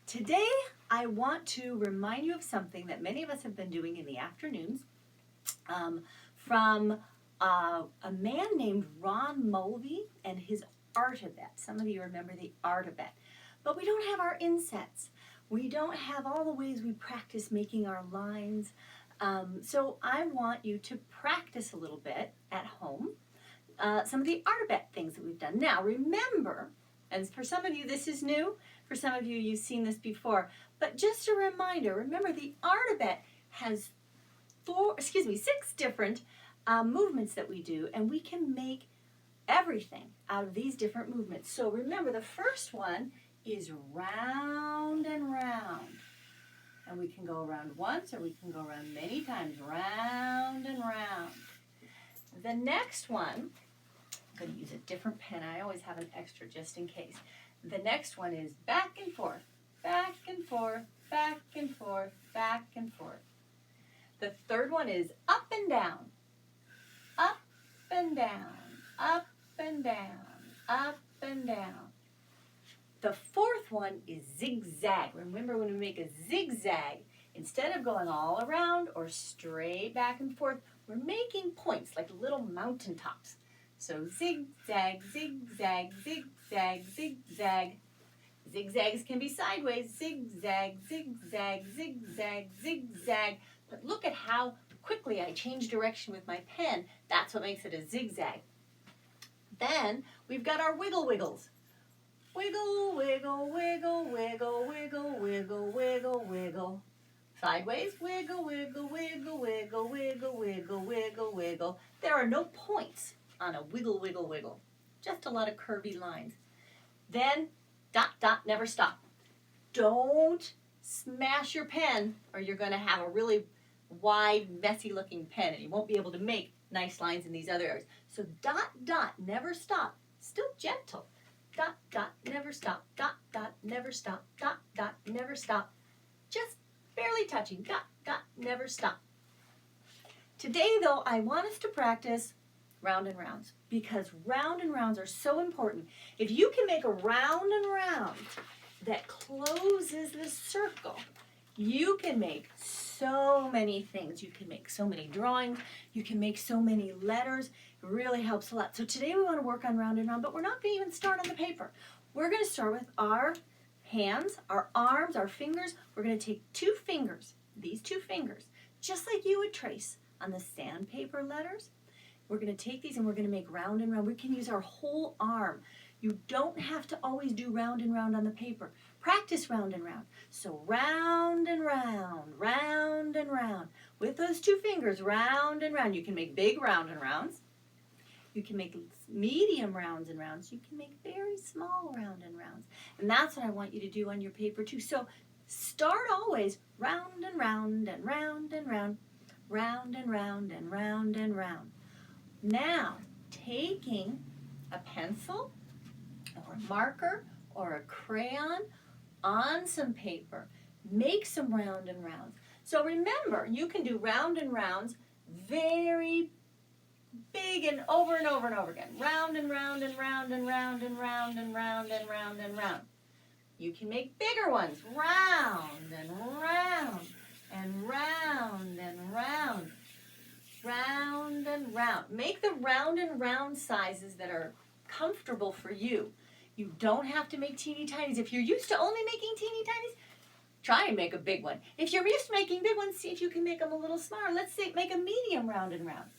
Today, I want to remind you of something that many of us have been doing in the afternoons from a man named Ron Mulvey and his Artibet. Some of you remember the Artibet. But we don't have our insets. We don't have all the ways we practice making our lines. So I want you to practice a little bit at home some of the Artibet things that we've done. Now6 and for some of you this is new, for some of you you've seen this before, but just a reminder, remember the Artibet has 6 different movements that we do, and we can make everything out of these different movements. So remember, the first one is round and round. And we can go around once, or we can go around many times, round and round. The next one, I'm going to use a different pen. I always have an extra just in case. The next one is back and forth, back and forth, back and forth, back and forth. The third one is up and down, up and down, up and down, up and down. The fourth one is zigzag. Remember, when we make a zigzag, instead of going all around or straight back and forth, we're making points like little mountaintops. So zigzag, zigzag, zigzag, zigzag. Zigzags can be sideways. Zigzag, zigzag, zigzag, zigzag. But look at how quickly I change direction with my pen. That's what makes it a zigzag. Then we've got our wiggle wiggles. Wiggle, wiggle, wiggle, wiggle, wiggle, wiggle, wiggle, wiggle. Sideways, wiggle, wiggle, wiggle, wiggle, wiggle, wiggle, wiggle, wiggle. There are no points on a wiggle, wiggle, wiggle. Just a lot of curvy lines. Then, dot, dot, never stop. Don't smash your pen, or you're going to have a really wide, messy looking pen, and you won't be able to make nice lines in these other areas. So dot, dot, never stop. Still gentle. Dot, dot, never stop. Dot, dot, never stop. Dot, dot, never stop. Just barely touching. Dot, dot, never stop. Today, though, I want us to practice round and rounds, because round and rounds are so important. If you can make a round and round that closes the circle, you can make so many things. You can make so many drawings. You can make so many letters. It really helps a lot. So today we want to work on round and round, but we're not going to even start on the paper. We're going to start with our hands, our arms, our fingers. We're going to take 2 fingers, these 2 fingers, just like you would trace on the sandpaper letters. We're going to take these and we're going to make round and round. We can use our whole arm. You don't have to always do round and round on the paper. Practice round and round. So round and round, round and round. With those 2 fingers, round and round. You can make big round and rounds. You can make medium rounds and rounds. You can make very small round and rounds. And that's what I want you to do on your paper too. So start always round and round and round and round, round and round and round and round. Now, taking a pencil or a marker or a crayon on some paper, make some round and rounds. So remember, you can do round and rounds very big and over and over and over again. Round and round and round and round and round and round and round and round. You can make bigger ones, round and round and round and round. Round and round. Make the round and round sizes that are comfortable for you. You don't have to make teeny tinies. If you're used to only making teeny tinies, try and make a big one. If you're used to making big ones, see if you can make them a little smaller. Let's say make a medium round and round.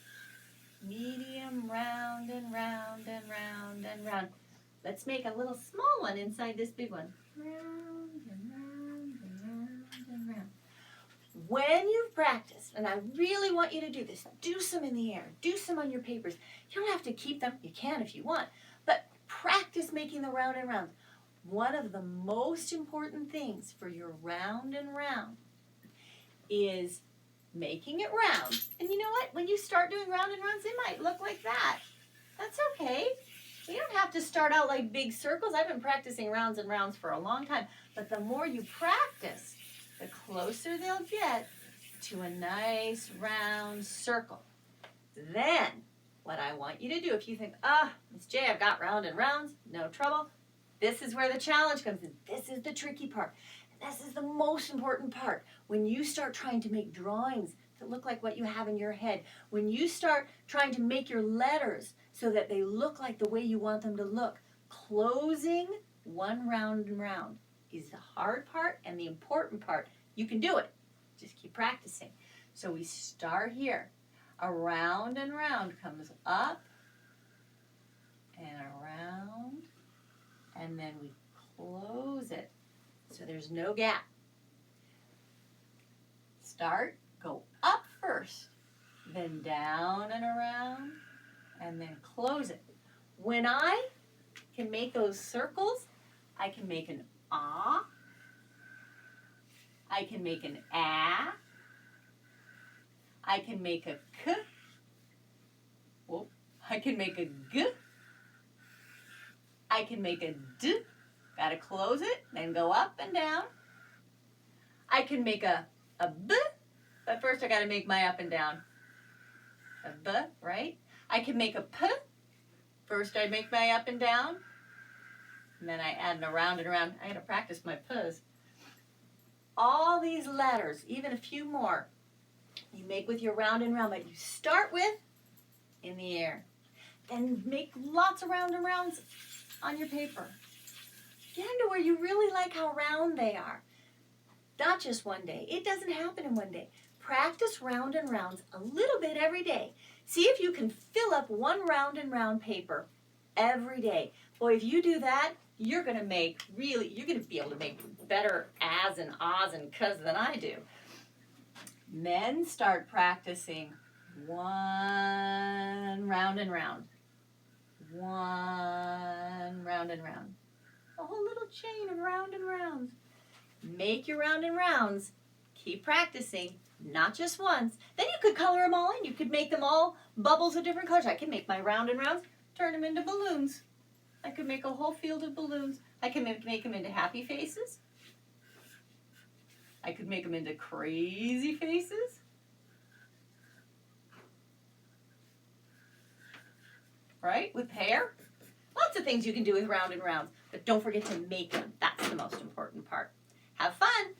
Medium round and round and round and round. Let's make a little small one inside this big one. Round and round and round and round. When you've practiced, and I really want you to do this, do some in the air, do some on your papers. You don't have to keep them. You can if you want. But practice making the round and rounds. One of the most important things for your round and round is making it round. And you know what? When you start doing round and rounds, it might look like that. That's okay. You don't have to start out like big circles. I've been practicing rounds and rounds for a long time. But the more you practice, the closer they'll get to a nice round circle. Then, what I want you to do, if you think, Miss J, I've got round and rounds, no trouble. This is where the challenge comes in. This is the tricky part. This is the most important part. When you start trying to make drawings that look like what you have in your head, when you start trying to make your letters so that they look like the way you want them to look, closing one round and round is the hard part and the important part. You can do it. Just keep practicing. So we start here. A round and round comes up and around, and then we close it. So there's no gap. Start, go up first, then down and around, and then close it. When I can make those circles, I can make an ah, I can make an ah, I can make a k, whoop, I can make a g, I can make a d, gotta close it, then go up and down. I can make a b, but first I gotta make my up and down. A b, right? I can make a p, first I make my up and down, and then I add an around and around. I gotta practice my p's. All these letters, even a few more, you make with your round and round, but you start with in the air. Then make lots of round and rounds on your paper. Get into where you really like how round they are. Not just one day. It doesn't happen in one day. Practice round and rounds a little bit every day. See if you can fill up one round and round paper every day. Boy, if you do that, you're going to be able to make better ahs and ahs and cuz than I do. Then start practicing one round and round. One round and round. A whole little chain of round and rounds. Make your round and rounds. Keep practicing, not just once. Then you could color them all in. You could make them all bubbles of different colors. I can make my round and rounds, turn them into balloons. I could make a whole field of balloons. I can make them into happy faces. I could make them into crazy faces. Right? With hair. Lots of things you can do with round and rounds. But don't forget to make them. That's the most important part. Have fun.